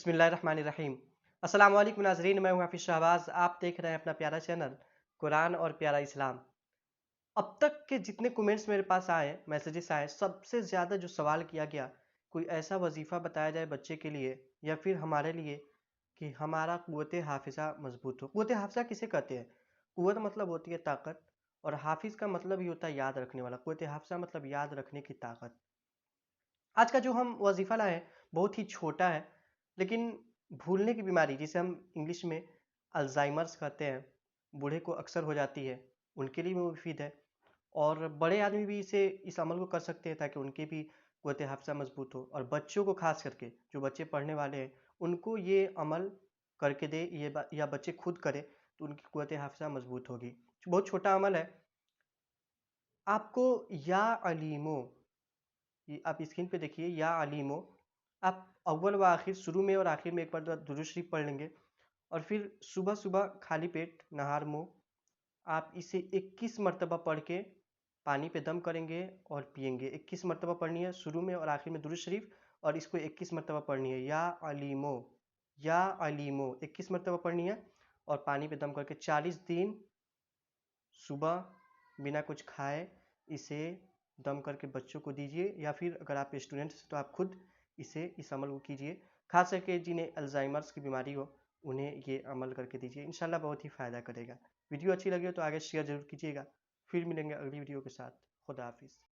बिस्मिल्लाहिर्रहमानिर्रहीम। अस्सलाम वालेकुम नाज़रीन, मैं हूं हाफिज़ शहबाज। आप देख रहे हैं अपना प्यारा चैनल कुरान और प्यारा इस्लाम। अब तक के जितने कमेंट्स मेरे पास आए, मैसेजेस आए, सबसे ज़्यादा जो सवाल किया गया, कोई ऐसा वजीफ़ा बताया जाए बच्चे के लिए या फिर हमारे लिए कि हमारा क़ुव्वत हाफ़िज़ा मज़बूत हो। क़ुव्वत हाफ़िज़ा किसे कहते हैं? क़ुव्वत मतलब होती है ताकत, और हाफ़िज़ का मतलब ही होता है याद रखने वाला। क़ुव्वत हाफ़िज़ा मतलब याद रखने की ताकत। आज का जो हम वजीफ़ा लाए हैं बहुत ही छोटा है, लेकिन भूलने की बीमारी जिसे हम इंग्लिश में अल्ज़ाइमर्स कहते हैं, बूढ़े को अक्सर हो जाती है, उनके लिए भी मुफ़ीद है। और बड़े आदमी भी इस अमल को कर सकते हैं ताकि उनकी भी क़ुव्वत हाफ़िज़ा मज़बूत हो। और बच्चों को ख़ास करके जो बच्चे पढ़ने वाले हैं, उनको ये अमल करके दे या बच्चे खुद करें तो उनकी क़ुव्वत हाफ़िज़ा मज़बूत होगी। बहुत छोटा अमल है। आपको या अलीमो, ये आप स्क्रीन पे देखिए, या अलीमो, आप अव्वल व आखिर, शुरू में और आखिर में एक बार दुरूद शरीफ पढ़ लेंगे। और फिर सुबह सुबह खाली पेट नहार मुँह आप इसे 21 मरतबा पढ़ के पानी पे दम करेंगे और पिएंगे। 21 मरतबा पढ़नी है, शुरू में और आखिर में दुरूद शरीफ, और इसको 21 मरतबा पढ़नी है। या अलीमो 21 मरतबा पढ़नी है और पानी पे दम करके 40 दिन सुबह बिना कुछ खाए इसे दम करके बच्चों को दीजिए, या फिर अगर आप स्टूडेंट्स तो आप खुद इस अमल को कीजिए। खास करके जिन्हें अल्जाइमर्स की बीमारी हो, उन्हें ये अमल करके दीजिए, इंशाल्लाह बहुत ही फ़ायदा करेगा। वीडियो अच्छी लगी हो तो आगे शेयर ज़रूर कीजिएगा। फिर मिलेंगे अगली वीडियो के साथ। खुदा हाफिज़।